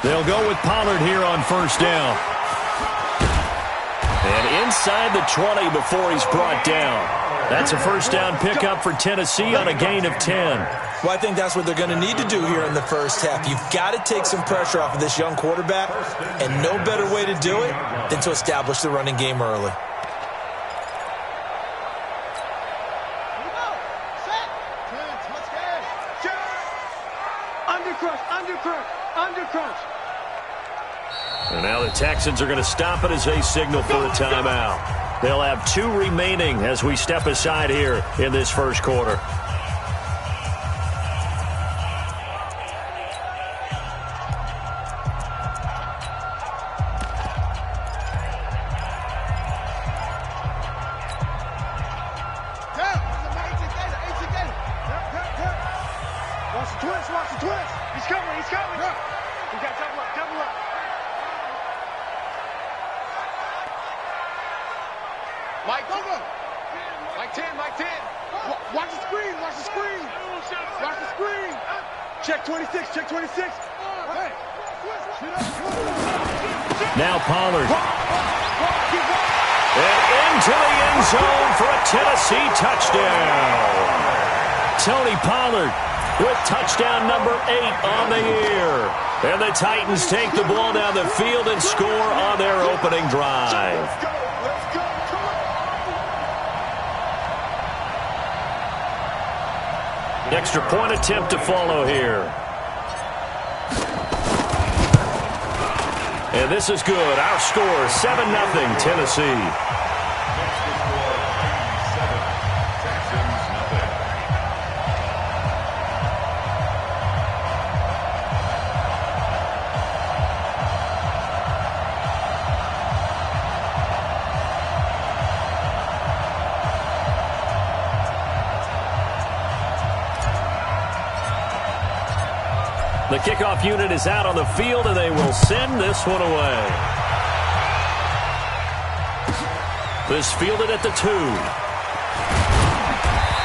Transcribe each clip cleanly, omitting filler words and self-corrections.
They'll go with Pollard here on first down. And inside the 20 before he's brought down. That's a first down pickup for Tennessee on a gain of 10. Well, I think that's what they're going to need to do here in the first half. You've got to take some pressure off of this young quarterback, and no better way to do it than to establish the running game early. And now the Texans are going to stop it as they signal for a timeout. They'll have 2 remaining as we step aside here in this first quarter. Watch the twist. He's coming. You got double up. Mike 10. Watch the screen. Check 26. Now Pollard. And into the end zone for a Tennessee touchdown. Tony Pollard with touchdown number 8 on the year. And the Titans take the ball down the field and score on their opening drive. Extra point attempt to follow here. And this is good. Our score, 7-0 Tennessee. The kickoff unit is out on the field, and they will send this one away. This fielded at the 2.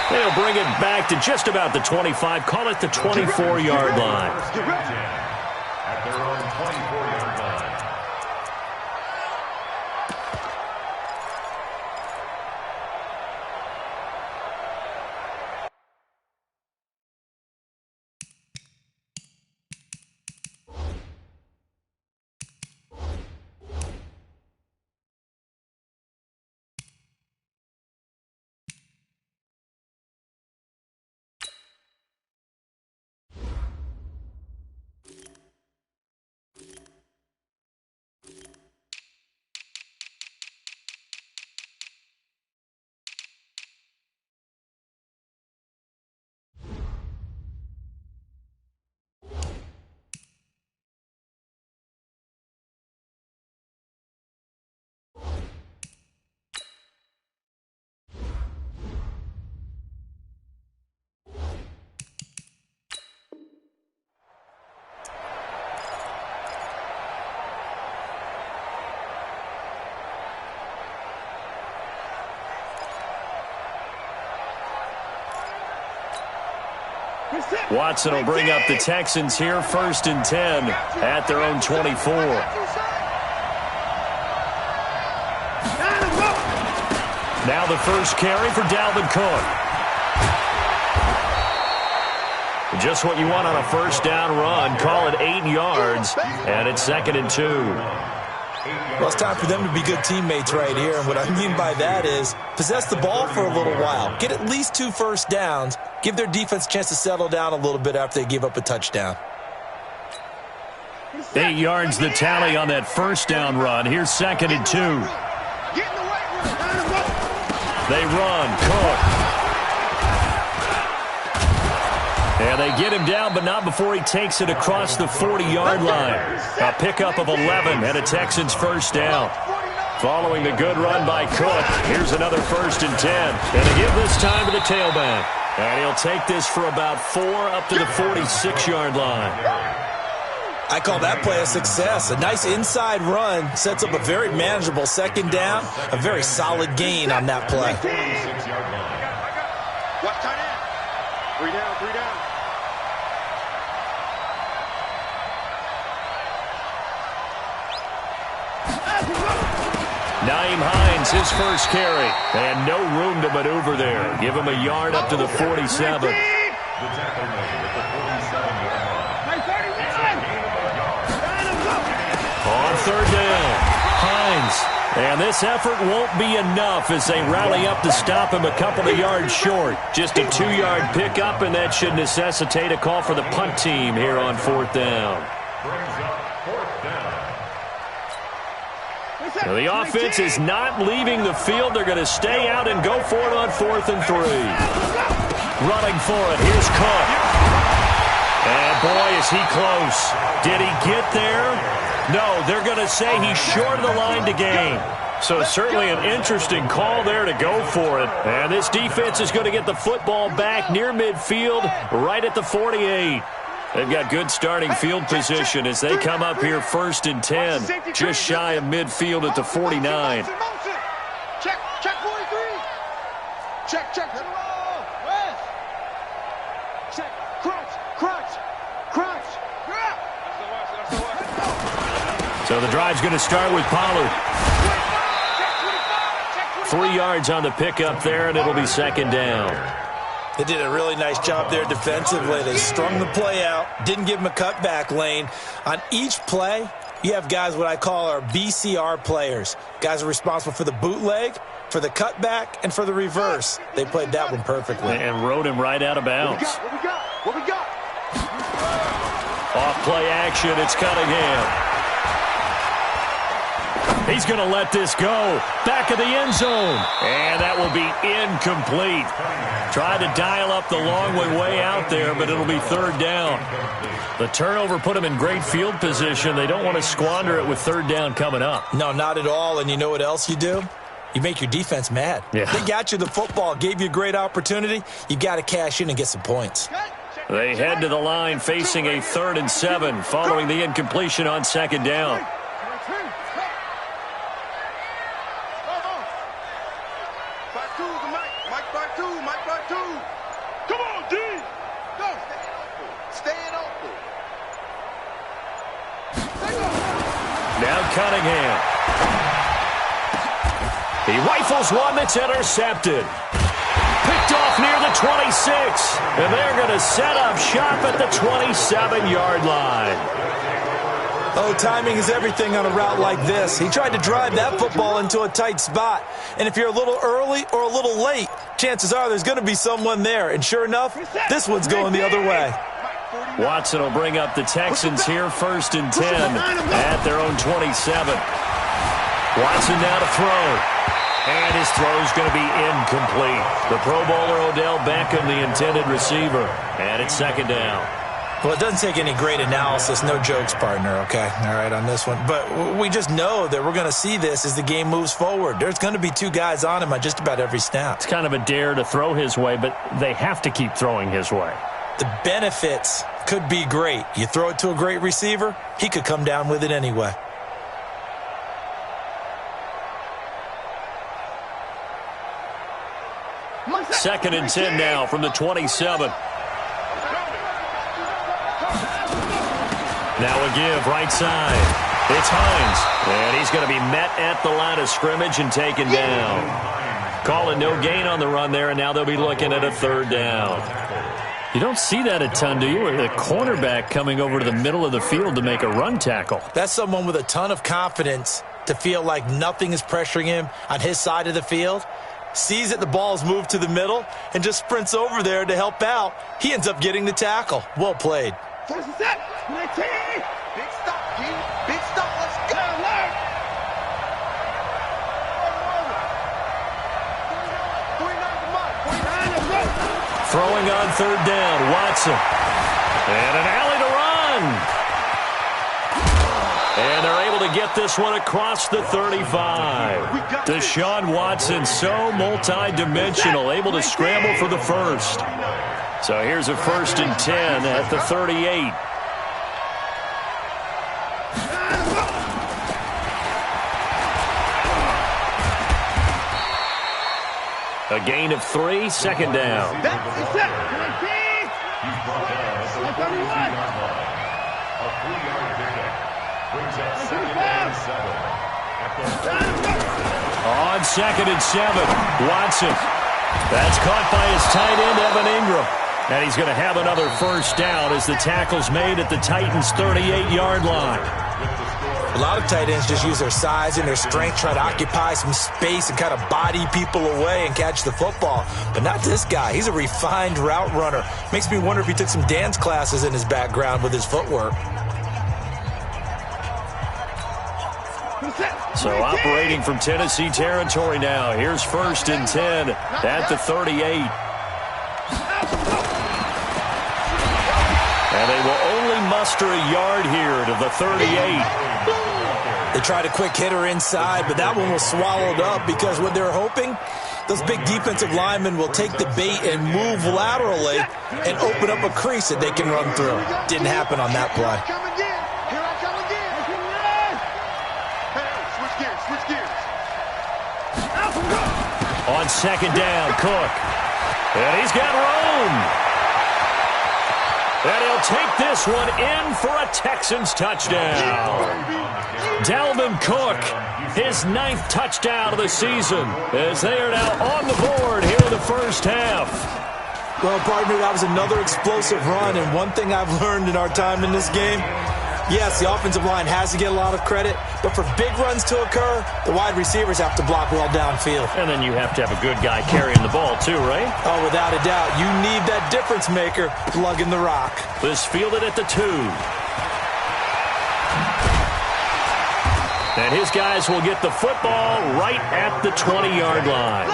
They'll bring it back to just about the 25. Call it the 24-yard line. At their own 24-yard line. Watson will bring up the Texans here, 1st and 10 at their own 24. Now the first carry for Dalvin Cook. Just what you want on a first down run. Call it 8 yards, and it's 2nd and 2. Well, it's time for them to be good teammates right here. And what I mean by that is possess the ball for a little while. Get at least 2 first downs. Give their defense a chance to settle down a little bit after they give up a touchdown. 8 yards the tally on that first down run. Here's 2nd and 2. They run. Cook. And they get him down, but not before he takes it across the 40-yard line. A pickup of 11 and a Texans first down. Following the good run by Cook, here's another 1st and 10. And they give this time to the tailback. And he'll take this for about 4 up to the 46-yard line. I call that play a success. A nice inside run sets up a very manageable 2nd down. A very solid gain on that play. Watch tight end. 3 down. Nyheim Hines, his first carry. And no room to maneuver there. Give him a yard up to the 47. The tackle made at the 47-yard line. On third down, Hines. And this effort won't be enough as they rally up to stop him a couple of yards short. Just a 2-yard pickup, and that should necessitate a call for the punt team here on fourth down. Brings up fourth down. Now, the offense is not leaving the field. They're going to stay out and go for it on 4th and 3. Running for it. Here's Cook. And boy, is he close. Did he get there? No, they're going to say he's short of the line to gain. So certainly an interesting call there to go for it. And this defense is going to get the football back near midfield, right at the 48. They've got good starting field position as they come up here 1st and 10, just shy of midfield at the 49. Check 43. Check. Check. Crunch. So the drive's going to start with Pollard. 3 yards on the pickup there, and it'll be 2nd down. They did a really nice job there defensively. They strung the play out, didn't give him a cutback lane. On each play, you have guys what I call our BCR players. Guys are responsible for the bootleg, for the cutback, and for the reverse. They played that one perfectly. And rode him right out of bounds. What we got? Off play action, it's Cunningham. He's going to let this go. Back of the end zone. And that will be incomplete. Tried to dial up the long way out there, but it'll be 3rd down. The turnover put him in great field position. They don't want to squander it with 3rd down coming up. No, not at all. And you know what else you do? You make your defense mad. Yeah. They got you the football, gave you a great opportunity. You got to cash in and get some points. They head to the line facing a 3rd and 7 following the incompletion on 2nd down. Come on, D. Go. Stay in open. Now Cunningham. He rifles one that's intercepted. Picked off near the 26. And they're going to set up shop at the 27-yard line. Oh, timing is everything on a route like this. He tried to drive that football into a tight spot. And if you're a little early or a little late, chances are there's going to be someone there. And sure enough, this one's going the other way. Watson will bring up the Texans here 1st and 10 at their own 27. Watson now to throw. And his throw's going to be incomplete. The Pro Bowler Odell Beckham, the intended receiver. And it's 2nd down. Well, it doesn't take any great analysis. No jokes, partner, okay? All right, on this one. But we just know that we're going to see this as the game moves forward. There's going to be 2 guys on him on just about every snap. It's kind of a dare to throw his way, but they have to keep throwing his way. The benefits could be great. You throw it to a great receiver, he could come down with it anyway. Second and 10 now from the 27. Now a give, right side. It's Hines. And he's going to be met at the line of scrimmage and taken down. Calling no gain on the run there, and now they'll be looking at a 3rd down. You don't see that a ton, do you? With a cornerback coming over to the middle of the field to make a run tackle. That's someone with a ton of confidence to feel like nothing is pressuring him on his side of the field. Sees that the ball's moved to the middle and just sprints over there to help out. He ends up getting the tackle. Well played. First and set. 19. Big stop, G. Big stop. Let's go. Throwing on 3rd down, Watson. And an alley to run. And they're able to get this one across the 35. Deshaun Watson, so multi-dimensional, able to scramble for the first. So here's a 1st and 10 at the 38. A gain of 3, 2nd down. He's brought down at the 43-yard line. A 3-yard pickup brings up 2nd and 7. On 2nd and 7, Watson. That's caught by his tight end, Evan Ingram. And he's going to have another first down as the tackle's made at the Titans' 38-yard line. A lot of tight ends just use their size and their strength, try to occupy some space and kind of body people away and catch the football. But not this guy. He's a refined route runner. Makes me wonder if he took some dance classes in his background with his footwork. So operating from Tennessee territory now. Here's 1st and 10 at the 38. And they will only muster a yard here to the 38. They tried a quick hitter inside, but that one was swallowed up because what they're hoping, those big defensive linemen will take the bait and move laterally and open up a crease that they can run through. Didn't happen on that play. On 2nd down, Cook. And he's got room. And he'll take this one in for a Texans touchdown. Dalvin Cook, his 9th touchdown of the season, as they are now on the board here in the first half. Well, partner, that was another explosive run, and one thing I've learned in our time in this game, yes, the offensive line has to get a lot of credit, but for big runs to occur, the wide receivers have to block well downfield. And then you have to have a good guy carrying the ball too, right? Oh, without a doubt. You need that difference maker lugging the rock. This fielded at the 2. And his guys will get the football right at the 20-yard line.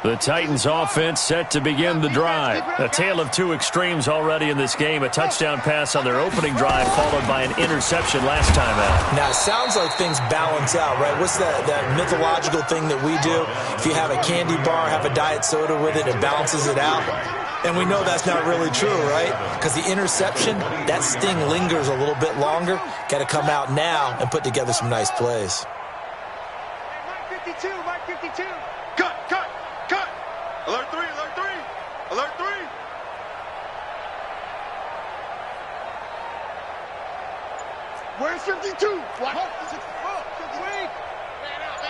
The Titans offense set to begin the drive. A tale of two extremes already in this game. A touchdown pass on their opening drive followed by an interception last time out. Now, it sounds like things balance out, right? What's that mythological thing that we do? If you have a candy bar, have a diet soda with it, it balances it out. And we know that's not really true, right? Because the interception, that sting lingers a little bit longer. Got to come out now and put together some nice plays. Mike 52, Mike 52. Cut. Alert 3. Where's 52? What? Man out.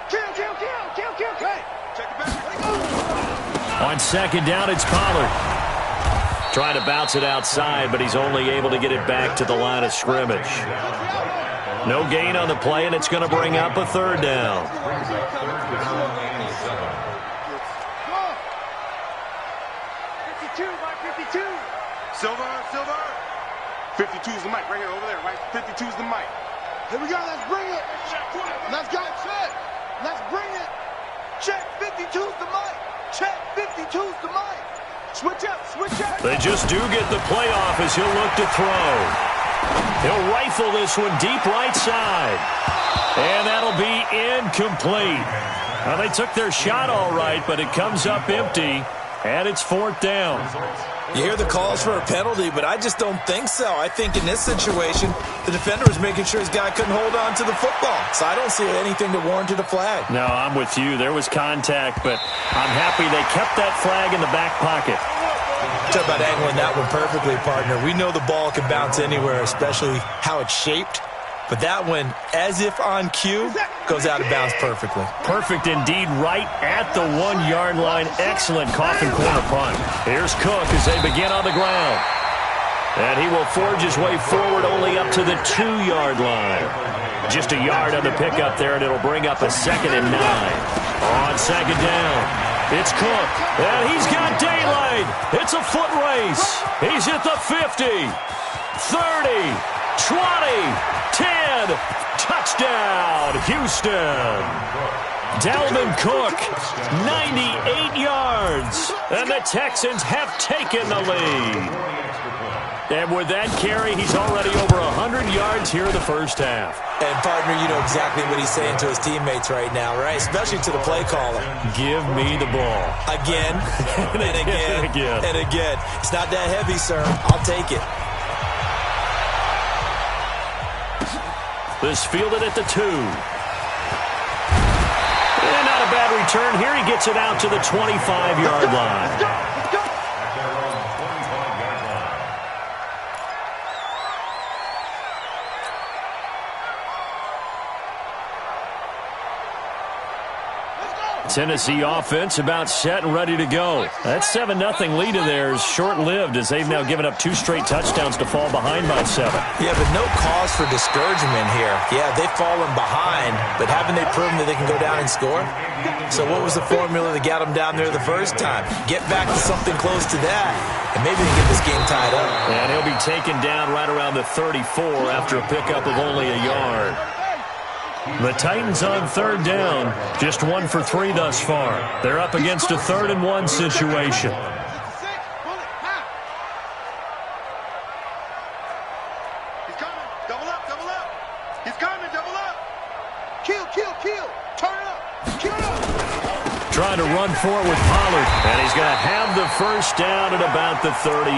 Kill. Hey, check it back. On 2nd down, it's Pollard. Trying to bounce it outside, but he's only able to get it back to the line of scrimmage. No gain on the play, and it's going to bring up a 3rd down. Silver. 52's the mic right here, over there, right? 52's the mic. Here we go, let's bring it. Let's go, check. Let's bring it. Check, 52's the mic. Check, 52's the mic. Switch up. They just do get the playoff as he'll look to throw. He'll rifle this one deep right side. And that'll be incomplete. Well, they took their shot all right, but it comes up empty. And it's 4th down. You hear the calls for a penalty, but I just don't think so. I think in this situation, the defender was making sure his guy couldn't hold on to the football. So I don't see anything that warranted a flag. No, I'm with you. There was contact, but I'm happy they kept that flag in the back pocket. Talk about angling that one perfectly, partner. We know the ball can bounce anywhere, especially how it's shaped. But that one, as if on cue, goes out of bounds perfectly. Perfect indeed, right at the 1-yard line. Excellent coffin corner punt. Here's Cook as they begin on the ground. And he will forge his way forward only up to the 2-yard line. Just a yard on the pickup there, and it'll bring up a 2nd and 9. On 2nd down, it's Cook. And he's got daylight. It's a foot race. He's at the 50, 30, 20, 10, touchdown, Houston. Dalvin Cook, 98 yards, and the Texans have taken the lead. And with that carry, he's already over 100. 100 yards here in the first half. And, partner, you know exactly what he's saying to his teammates right now, right? Especially to the play caller. Give me the ball. Again, and again, and again. It's not that heavy, sir. I'll take it. This fielded at the 2. And not a bad return here. He gets it out to the 25-yard line. At their own 25-yard line. Tennessee offense about set and ready to go. That 7-0 lead of theirs short-lived as they've now given up 2 straight touchdowns to fall behind by 7. Yeah, but no cause for discouragement here. Yeah, they've fallen behind, but haven't they proven that they can go down and score? So what was the formula that got them down there the first time? Get back to something close to that, and maybe they get this game tied up. And he'll be taken down right around the 34 after a pickup of only a yard. The Titans on 3rd down, just 1 for 3 thus far. They're up against a 3rd and 1 situation. He's coming. Double up, double up. He's coming, double up. Kill, kill, kill. Turn it up. Kill it up. Trying to run for it with Pollard, and he's going to have the first down at about the 38.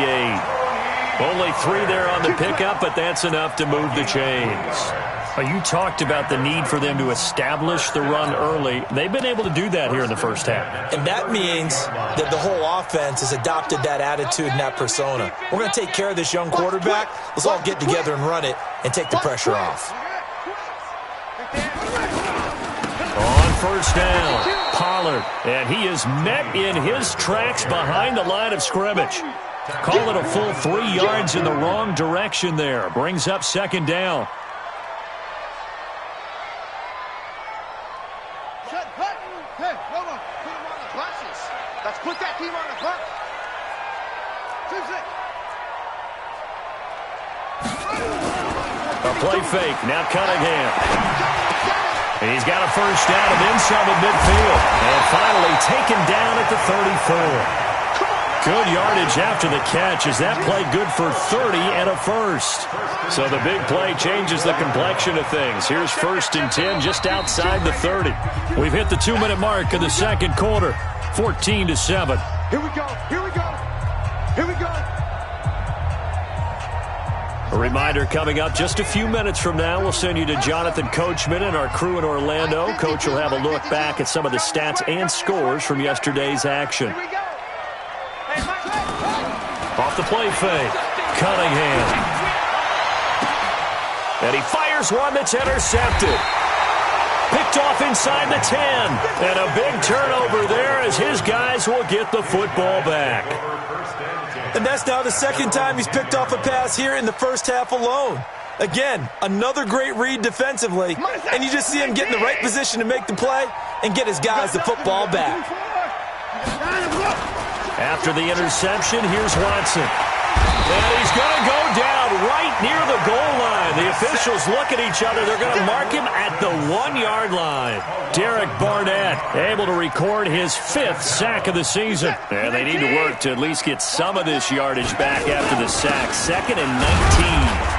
Only 3 there on the pickup, but that's enough to move the chains. You talked about the need for them to establish the run early. They've been able to do that here in the first half. And that means that the whole offense has adopted that attitude and that persona. We're going to take care of this young quarterback. Let's all get together and run it and take the pressure off. On first down, Pollard, and he is met in his tracks behind the line of scrimmage. Call it a full 3 yards in the wrong direction there. Brings up 2nd down. Let's put that team on the bus. A play fake. Now Cunningham. He's got a first down and then some at midfield. And finally taken down at the 34. Good yardage after the catch. Is that play good for 30 and a first? So the big play changes the complexion of things. Here's 1st and 10 just outside the 30. We've hit the 2-minute mark of the second quarter. 14-7. Here we go. Here we go. Here we go. A reminder coming up just a few minutes from now. We'll send you to Jonathan Coachman and our crew in Orlando. Coach will have a look back at some of the stats and scores from yesterday's action. Here we go. Off the play fake, Cunningham. And he fires one that's intercepted. Picked off inside the 10. And a big turnover there as his guys will get the football back. And that's now the 2nd time he's picked off a pass here in the first half alone. Again, another great read defensively. And you just see him get in the right position to make the play and get his guys the football back. After the interception, here's Watson. And he's going to go down right near the goal line. The officials look at each other. They're going to mark him at the 1-yard line. Derek Barnett able to record his 5th sack of the season. And they need to work to at least get some of this yardage back after the sack. 2nd and 19.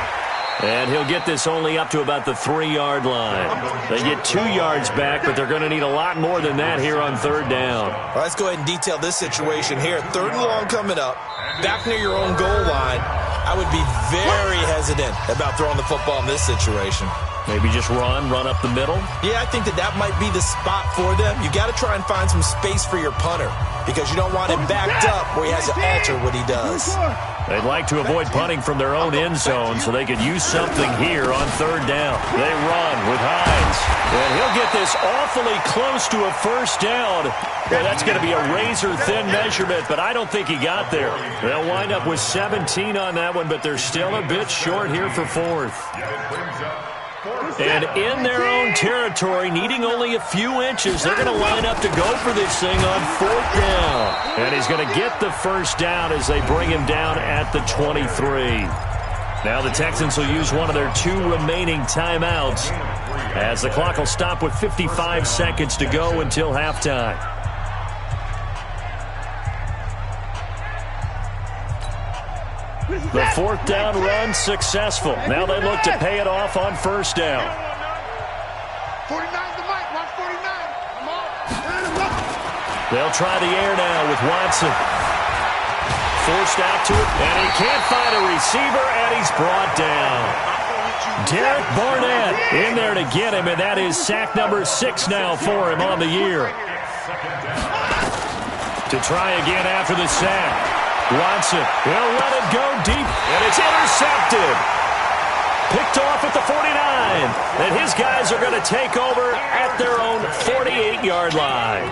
And he'll get this only up to about the 3-yard line. They get 2 yards back, but they're going to need a lot more than that here on 3rd down. Well, let's go ahead and detail this situation here. 3rd and long coming up. Back near your own goal line. I would be very hesitant about throwing the football in this situation. Maybe just run up the middle? Yeah, I think that might be the spot for them. You got to try and find some space for your punter because you don't want him backed up where he has to alter what he does. They'd like to avoid punting from their own end zone so they could use something here on 3rd down. They run with Hines. And he'll get this awfully close to a first down. Well, that's going to be a razor-thin measurement, but I don't think he got there. They'll wind up with 17 on that one, but they're still a bit short here for 4th. And in their own territory, needing only a few inches, they're going to line up to go for this thing on 4th down. And he's going to get the first down as they bring him down at the 23. Now the Texans will use one of their 2 remaining timeouts as the clock will stop with 55 seconds to go until halftime. The fourth down run successful. Now they look to pay it off on first down. 49's the mic. Watch 49. Come on. They'll try the air now with Watson. Forced out to it, and he can't find a receiver, and he's brought down. Derek Barnett in there to get him, and that is sack number 6 now for him on the year. To try again after the sack. Watson, he'll let it go deep, and it's intercepted. Picked off at the 49, and his guys are going to take over at their own 48-yard line.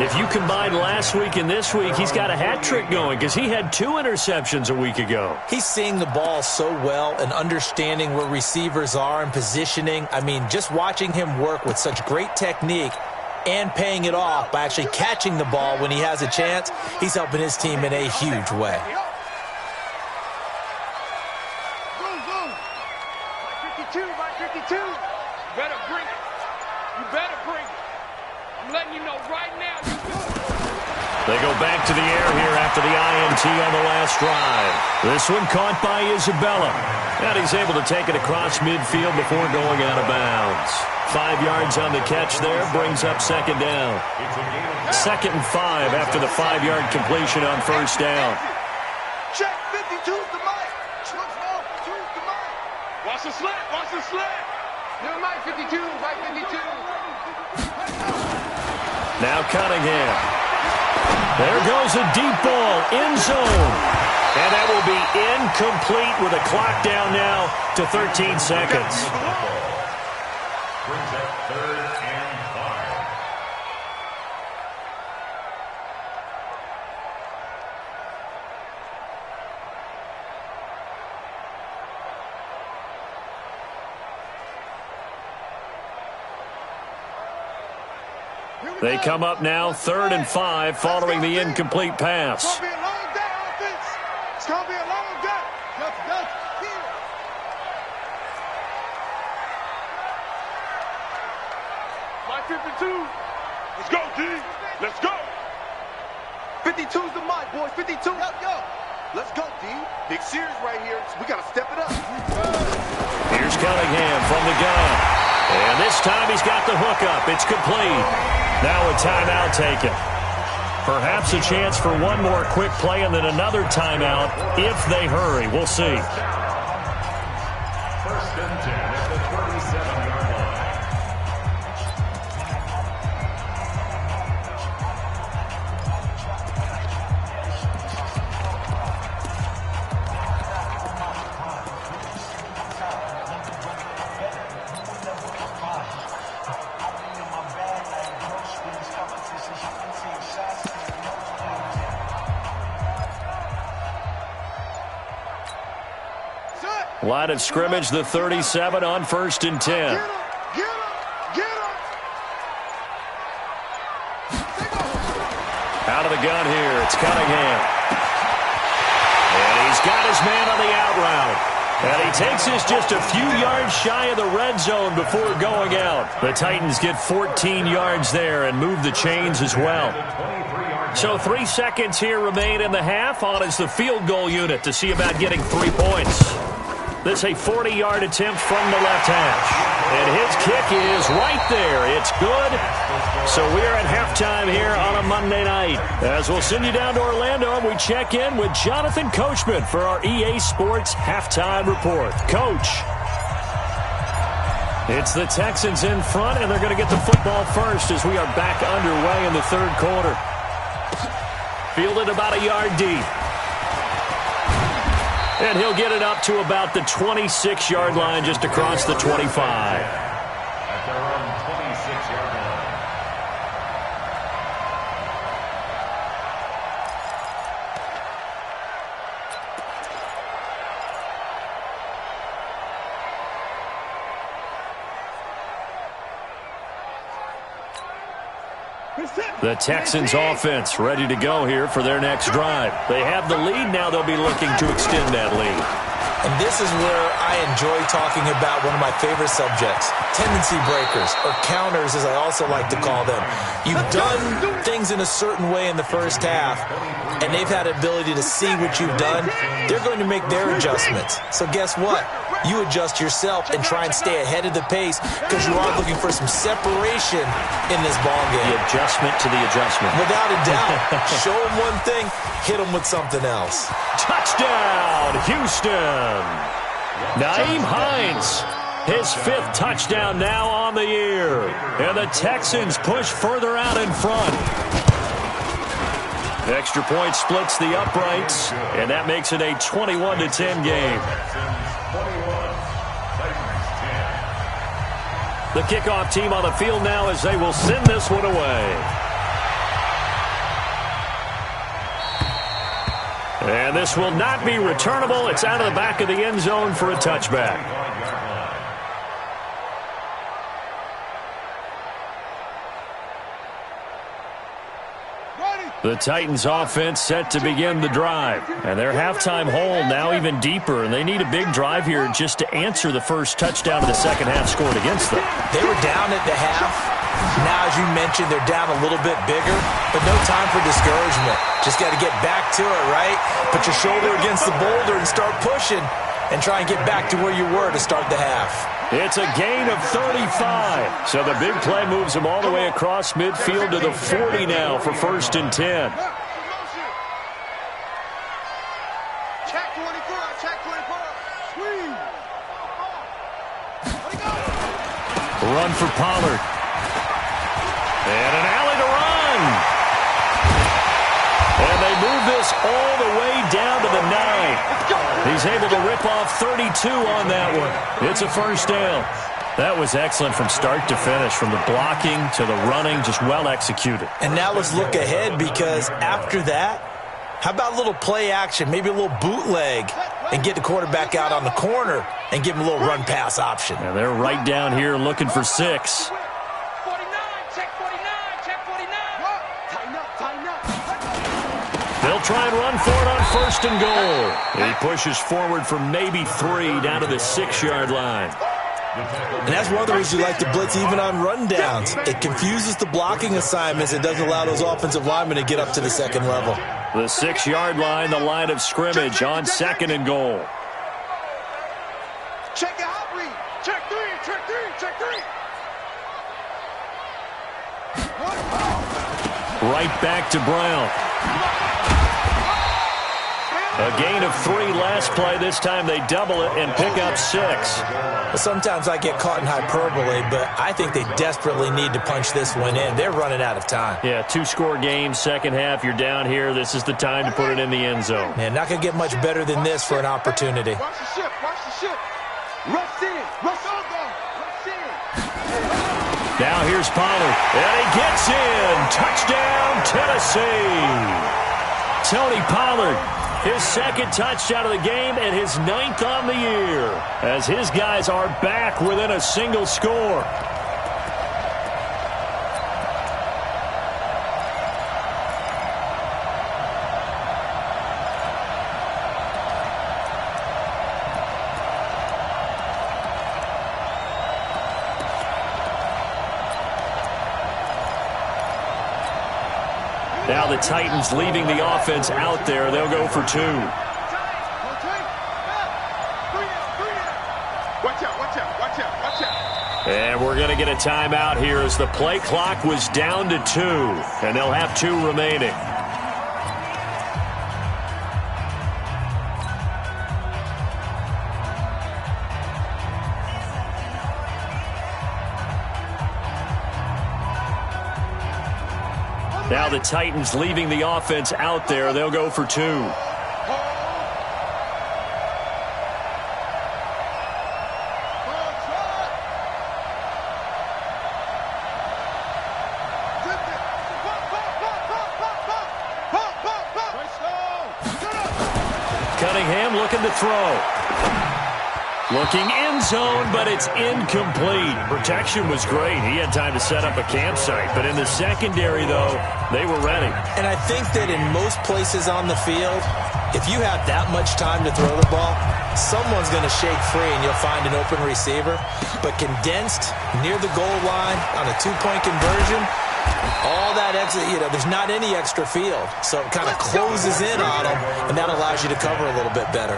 If you combine last week and this week, he's got a hat trick going because he had 2 interceptions a week ago. He's seeing the ball so well and understanding where receivers are and positioning. I mean, just watching him work with such great technique and paying it off by actually catching the ball when he has a chance, he's helping his team in a huge way. By 52. You better bring it. You better bring it. I'm letting you know right now. They go back to the air here after the INT on the last drive. This one caught by Isabella. And he's able to take it across midfield before going out of bounds. 5 yards on the catch there, brings up second down. 2nd and 5 after the 5-yard completion on first down. Check 52's the mic. Looks off. 2's the mic. Watch the slant. Watch the slant. Never mind 52. Right 52. Now Cunningham. There goes a deep ball, end zone. And that will be incomplete with a clock down now to 13 seconds. Brings up 3rd and 5. They come up now 3rd and 5 following the incomplete pass. It's going to be a long day, offense. It's going to be a long day. Like 52. Let's go, D. Let's go. 52's the mic, boys. 52. Let's go. Let's go, D. Big series right here. We got to step it up. Here's Cunningham from the gun. And this time he's got the hookup. It's complete. Now a timeout taken. Perhaps a chance for one more quick play and then another timeout if they hurry. We'll see. 1st and 10 at the 37-yard line. Line of scrimmage, the 37 on 1st and 10. Get him. Out of the gun here, it's Cunningham. And he's got his man on the out route. And he takes this just a few yards shy of the red zone before going out. The Titans get 14 yards there and move the chains as well. So 3 seconds here remain in the half. On is the field goal unit to see about getting 3 points. This a 40-yard attempt from the left hash. And his kick is right there. It's good. So we're at halftime here on a Monday night. As we'll send you down to Orlando, we check in with Jonathan Coachman for our EA Sports Halftime Report. Coach. It's the Texans in front, and they're going to get the football first as we are back underway in the 3rd quarter. Fielded about a yard deep. And he'll get it up to about the 26-yard line, just across the 25. At their own 26-yard line. The Texans offense ready to go here for their next drive. They have the lead. Now they'll be looking to extend that lead. And this is where I enjoy talking about one of my favorite subjects, tendency breakers, or counters as I also like to call them. You've done things in a certain way in the first half, and they've had the ability to see what you've done. They're going to make their adjustments. So guess what? You adjust yourself and try and stay ahead of the pace because you are looking for some separation in this ballgame. The adjustment to the adjustment. Without a doubt. Show them one thing, hit them with something else. Touchdown, Houston. Naeem Hines, his 5th touchdown now on the year. And the Texans push further out in front. Extra point splits the uprights, and that makes it a 21-10 game. The kickoff team on the field now as they will send this one away. And this will not be returnable. It's out of the back of the end zone for a touchback. The Titans offense set to begin the drive. And their halftime hole now even deeper. And they need a big drive here just to answer the first touchdown of the second half scored against them. They were down at the half. Now, as you mentioned, they're down a little bit bigger. But no time for discouragement. Just got to get back to it, right? Put your shoulder against the boulder and start pushing. And try and get back to where you were to start the half. It's a gain of 35. So the big play moves them all the way across midfield to the 40 now for 1st and 10. Check 24, check 24. Squeeze. Run for Pollard. And an alley to run. And they move this all the way down to the 9. He's able to rip off 32 on that one. It's a 1st down. That was excellent from start to finish, from the blocking to the running, just well executed. And now let's look ahead because after that, how about a little play action, maybe a little bootleg, and get the quarterback out on the corner and give him a little run-pass option. And they're right down here looking for 6. 49, check 49, check 49. Tighten up, tighten up. They'll try and run for it on 1st and goal. He pushes forward for maybe 3 down to the 6-yard line. And that's one of the reasons you like to blitz even on rundowns. It confuses the blocking assignments. It doesn't allow those offensive linemen to get up to the 2nd level. The 6-yard line, the line of scrimmage on 2nd and goal. Check the out read. Check 3, check 3, check 3. Right back to Brown. A gain of 3 last play. This time they double it and pick up 6. Sometimes I get caught in hyperbole, but I think they desperately need to punch this one in. They're running out of time. Yeah, 2-score game, second half. You're down here. This is the time to put it in the end zone. Man, not going to get much better than this for an opportunity. Watch the ship, watch the ship. Rush in, rush on, rush in. Now here's Pollard, and he gets in. Touchdown, Tennessee. Tony Pollard, his 2nd touchdown of the game and his 9th on the year, as his guys are back within a single score. Now the Titans leaving the offense out there. They'll go for 2. Watch out, watch out, watch out, watch out. And we're going to get a timeout here as the play clock was down to 2. And they'll have 2 remaining. Now the Titans leaving the offense out there. They'll go for 2. Cunningham looking to throw. Looking end zone, but it's incomplete. Protection was great. He had time to set up a campsite. But in the secondary, though, they were ready. And I think that in most places on the field, if you have that much time to throw the ball, someone's going to shake free and you'll find an open receiver. But condensed near the goal line on a two-point conversion, all that extra, there's not any extra field. So it kind of closes in on them, and that allows you to cover a little bit better.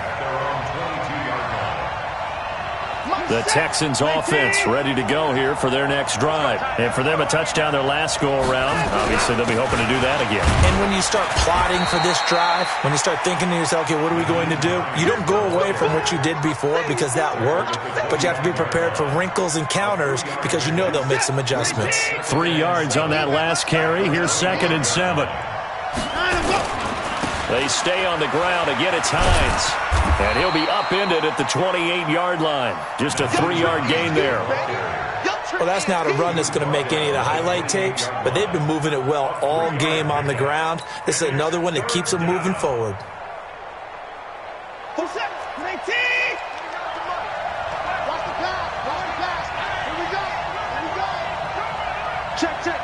The Texans offense ready to go here for their next drive. And for them, a touchdown their last go-around. Obviously, they'll be hoping to do that again. And when you start plotting for this drive, when you start thinking to yourself, okay, what are we going to do? You don't go away from what you did before because that worked, but you have to be prepared for wrinkles and counters because you know they'll make some adjustments. 3 yards on that last carry. Here's 2nd and 7. They stay on the ground. Again, it's Hines. And he'll be upended at the 28-yard line. Just a 3-yard gain there. Well, that's not a run that's going to make any of the highlight tapes, but they've been moving it well all game on the ground. This is another one that keeps them moving forward. Check.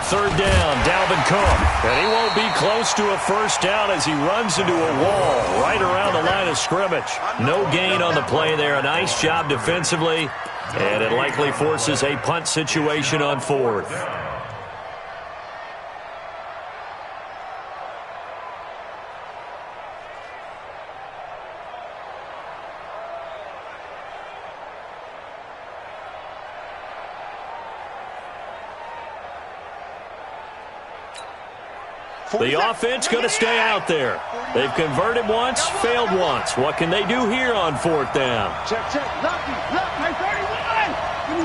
3rd down, Dalvin Cook. And he won't be close to a first down as he runs into a wall right around the line of scrimmage. No gain on the play there. A nice job defensively. And it likely forces a punt situation on 4th. The offense going to stay out there. They've converted once, failed once. What can they do here on 4th down? Check. Left, 31.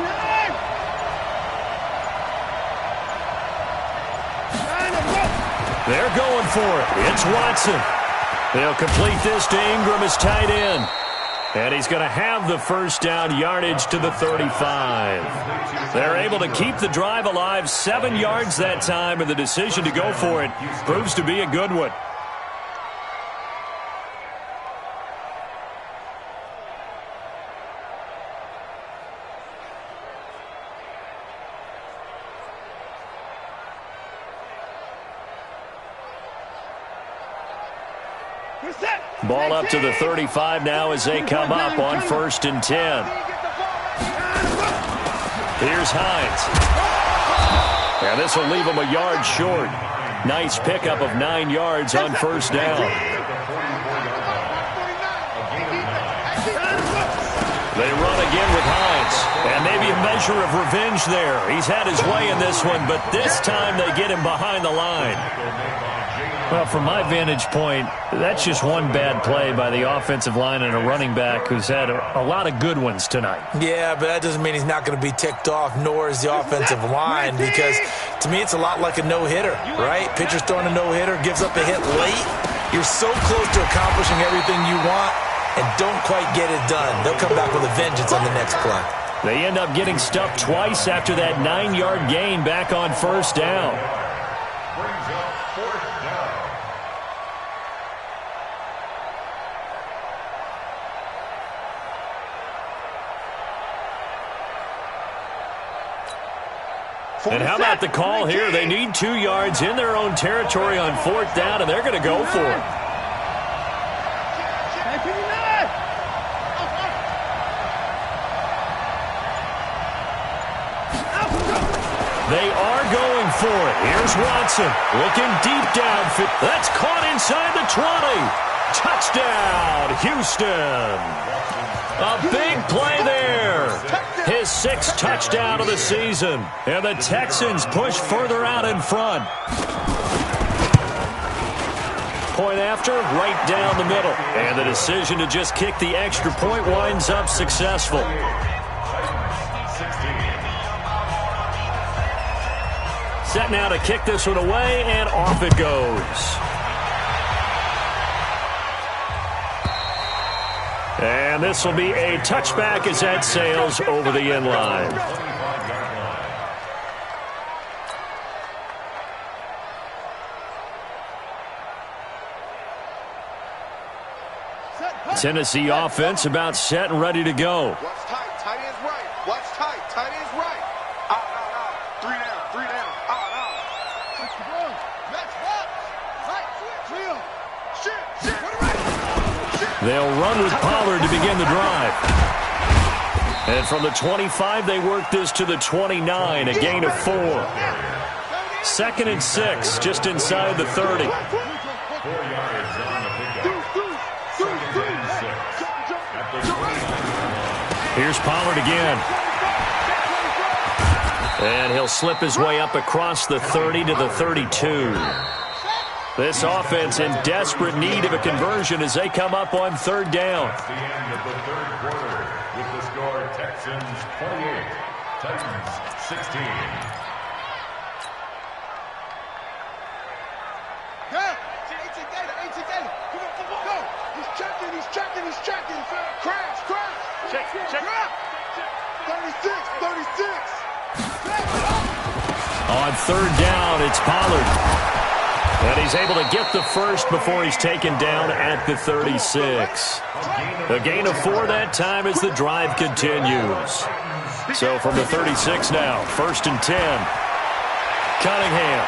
They're going for it. It's Watson. They'll complete this to Ingram as tight end. And he's going to have the first down, yardage to the 35. They're able to keep the drive alive, 7 yards that time, and the decision to go for it proves to be a good one. Ball up to the 35 now as they come up on 1st and 10. Here's Hines. And this will leave him a yard short. Nice pickup of 9 yards on 1st down. They run again with Hines. And maybe a measure of revenge there. He's had his way in this one, but this time they get him behind the line. Well, from my vantage point, that's just one bad play by the offensive line and a running back who's had a lot of good ones tonight. Yeah, but that doesn't mean he's not going to be ticked off, nor is the offensive line, because to me it's a lot like a no-hitter, right? Pitcher's throwing a no-hitter, gives up a hit late. You're so close to accomplishing everything you want and don't quite get it done. They'll come back with a vengeance on the next play. They end up getting stuffed twice after that 9-yard gain back on 1st down. And how about the call here? They need 2 yards in their own territory on 4th down, and they're going to go for it. They are going for it. Here's Watson looking deep down. That's caught inside the 20. Touchdown, Houston. A big play there. His 6th touchdown of the season. And the Texans push further out in front. Point after, right down the middle. And the decision to just kick the extra point winds up successful. Set now to kick this one away, and off it goes. And this will be a touchback as that sails over the end line. Tennessee offense about set and ready to go. Watch tight. Tight ends right. Watch tight. Tight ends right. Out, out, out. 3 down. 3 down. Out, out. Let's watch. Right. Clear. Shit. They'll run with Pollard to begin the drive. And from the 25, they work this to the 29, a gain of 4. 2nd and 6, just inside the 30. 4 yards on the pickup. 2nd and 6 at the 29. Here's Pollard again. And he'll slip his way up across the 30 to the 32. This offense in desperate need of a conversion as they come up on 3rd down. That's the end of the 3rd quarter with the score Texans 28, Titans 16. He's checking. Crash. Check. 36. On 3rd down, it's Pollard. And he's able to get the first before he's taken down at the 36. A gain of 4 that time as the drive continues. So from the 36 now, 1st and 10. Cunningham.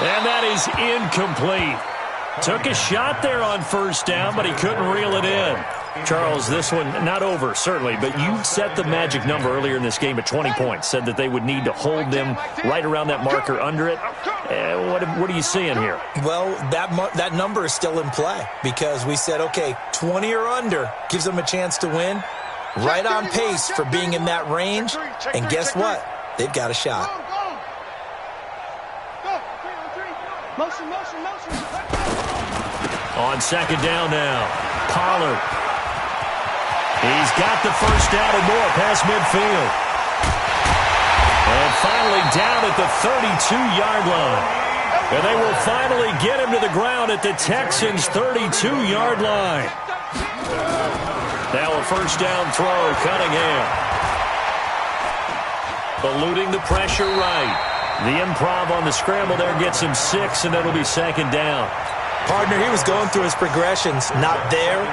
And that is incomplete. Took a shot there on 1st down, but he couldn't reel it in. Charles, this one not over, certainly, but you set the magic number earlier in this game at 20 points, said that they would need to hold them right around that marker under it. What are you seeing here? Well, that number is still in play because we said, okay, 20 or under gives them a chance to win. Right on pace for being in that range. And guess what? They've got a shot. Motion. On 2nd down now, Pollard. He's got the first down and more past midfield. And finally down at the 32-yard line. And they will finally get him to the ground at the Texans' 32-yard line. Now a 1st down throw, Cunningham. Eluding the pressure right. The improv on the scramble there gets him 6, and it'll be 2nd down. Partner, he was going through his progressions. Not there.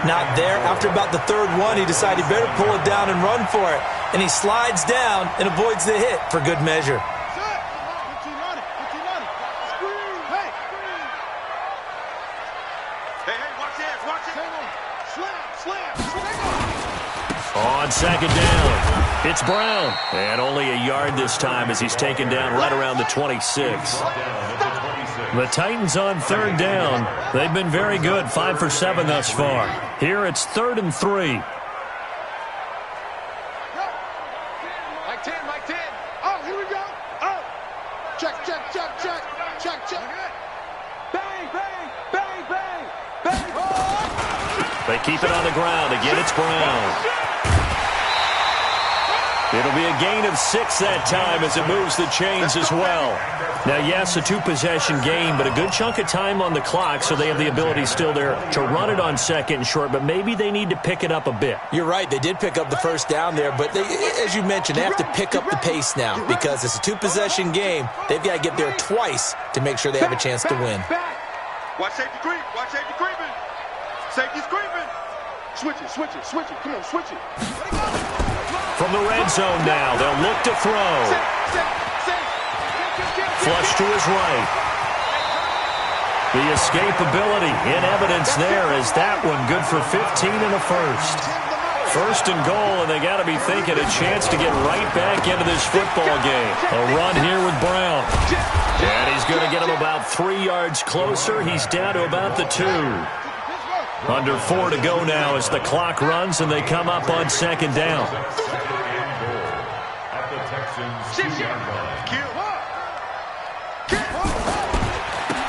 After about the 3rd one, he decided he better pull it down and run for it. And he slides down and avoids the hit for good measure. On 2nd down, it's Brown. And only a yard this time as he's taken down right around the 26. The Titans on 3rd down. They've been very good, 5 for 7 thus far. Here it's 3rd and 3. Mike 10. Oh, here we go. Oh. Check. Bang. They keep it on the ground. Again, it's Brown. It'll be a gain of 6 that time as it moves the chains as well. Now, yes, a 2-possession game, but a good chunk of time on the clock, so they have the ability still there to run it on 2nd and short, but maybe they need to pick it up a bit. You're right. They did pick up the first down there, but as you mentioned, they have to pick up the pace now because it's a 2-possession game. They've got to get there twice to make sure they have a chance to win. Watch safety creep. Safety's creeping. Switch it. Come on, switch it. From the red zone now, they'll look to throw. Flush to his right. The escapability in evidence there is that one good for 15 and a first. 1st and goal, and they got to be thinking a chance to get right back into this football game. A run here with Brown. And he's going to get him about 3 yards closer. He's down to about the 2. Under 4 to go now as the clock runs and they come up on 2nd down. At the Texans' 2-yard line.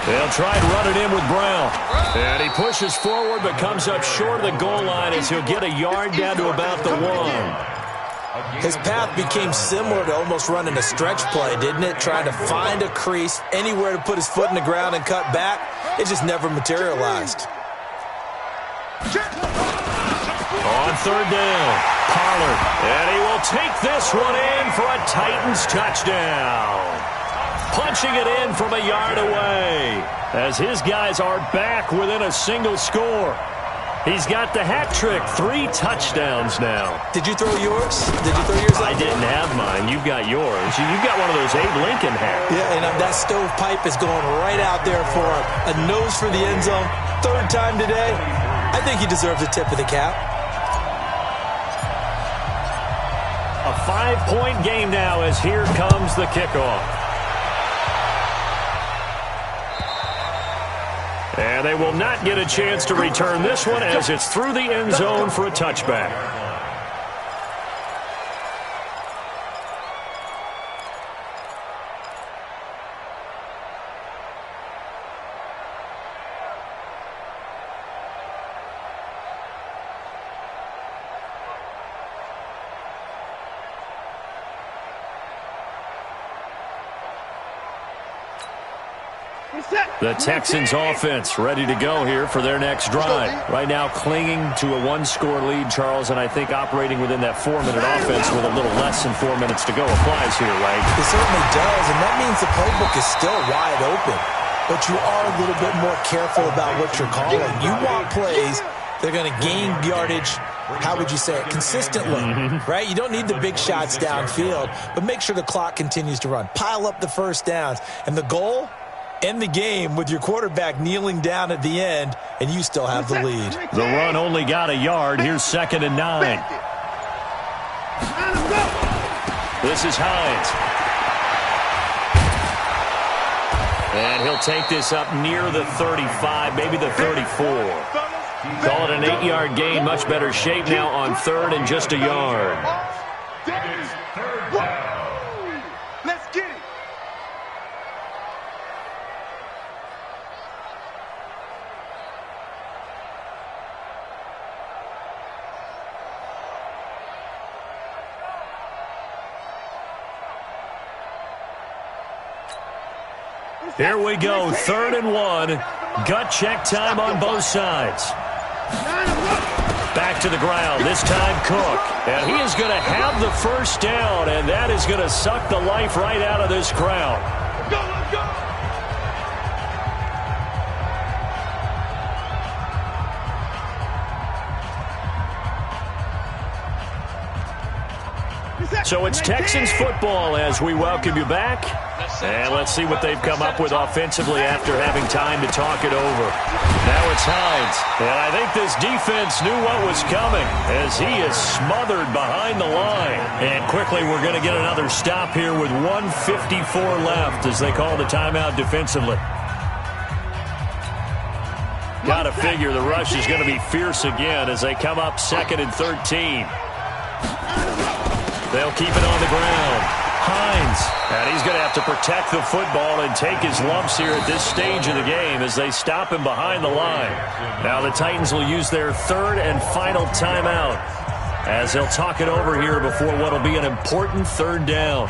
They'll try and run it in with Brown. And he pushes forward but comes up short of the goal line as he'll get a yard down to about the 1. His path became similar to almost running a stretch play, didn't it? Trying to find a crease, anywhere to put his foot in the ground and cut back. It just never materialized. On 3rd down, Pollard. And he will take this one in for a Titans touchdown. punching it in from a yard away as his guys are back within a single score. He's got the hat trick, 3 touchdowns now. Did you throw yours? Did you throw yours out? I didn't have mine. You've got yours. You've got one of those Abe Lincoln hats. Yeah, and that stovepipe is going right out there for him. A nose for the end zone. 3rd time today. I think he deserves a tip of the cap. A 5-point game now as here comes the kickoff. And they will not get a chance to return this one as it's through the end zone for a touchback. The Texans offense ready to go here for their next drive. Right now clinging to a 1-score lead, Charles, and I think operating within that 4-minute offense with a little less than 4 minutes to go applies here, right? It certainly does, and that means the playbook is still wide open. But you are a little bit more careful about what you're calling. You want plays that are going to gain yardage, how would you say it, consistently, right? You don't need the big shots downfield, but make sure the clock continues to run. Pile up the first downs, and the goal, end the game with your quarterback kneeling down at the end, and you still have the lead. The run only got a yard. Here's 2nd and 9. This is Hines. And he'll take this up near the 35, maybe the 34. Call it an 8-yard gain. Much better shape now on 3rd and just a yard. Let's get it. Here we go, 3rd and 1. Gut check time on both sides. Back to the ground, this time Cook. And he is going to have the first down, and that is going to suck the life right out of this crowd. Let's go, let's go. So it's Texans football as we welcome you back. And let's see what they've come up with offensively after having time to talk it over. Now it's Hines. And I think this defense knew what was coming as he is smothered behind the line. And quickly we're going to get another stop here with 1:54 left as they call the timeout defensively. Got to figure the rush is going to be fierce again as they come up 2nd and 13. They'll keep it on the ground. Hines. And he's going to have to protect the football and take his lumps here at this stage of the game as they stop him behind the line. Now the Titans will use their 3rd and final timeout as they'll talk it over here before what will be an important 3rd down.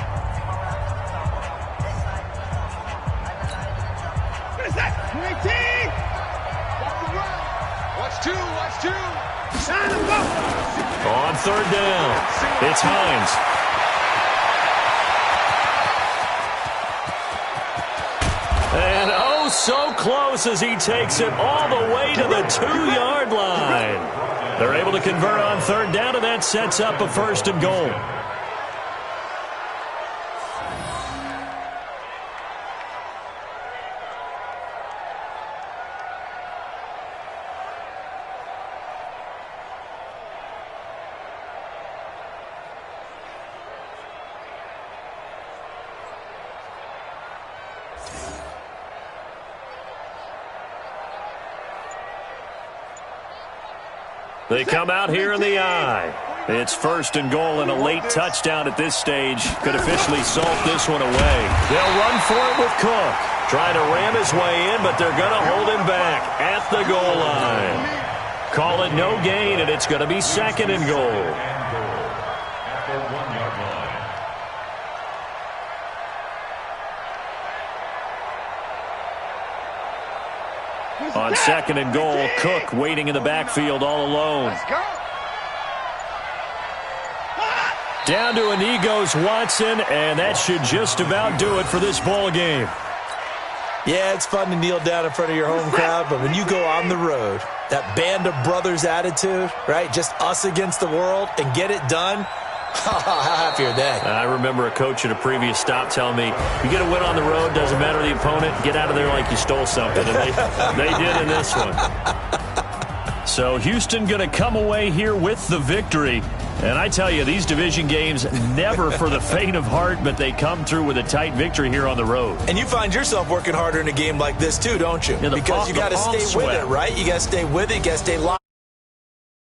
On 3rd down, it's Hines. And oh, so close as he takes it all the way to the 2-yard line. They're able to convert on 3rd down, and that sets up a 1st and goal. They come out here in the eye. It's 1st and goal, and a late touchdown at this stage could officially salt this one away. They'll run for it with Cook. Trying to ram his way in, but they're going to hold him back at the goal line. Call it no gain, and it's going to be 2nd and goal. On 2nd and goal, Cook waiting in the backfield all alone. Down to a knee goes Watson, and that should just about do it for this ball game. Yeah, it's fun to kneel down in front of your home crowd, but when you go on the road, that band of brothers attitude, right, just us against the world, and get it done, how happy are they? I remember a coach at a previous stop telling me, you get a win on the road, doesn't matter the opponent, get out of there like you stole something, and they did in this one. So Houston going to come away here with the victory. And I tell you, these division games, never for the faint of heart, but they come through with a tight victory here on the road. And you find yourself working harder in a game like this too, don't you? Yeah, because you got to stay with it, right? You got to stay with it. You got to stay locked.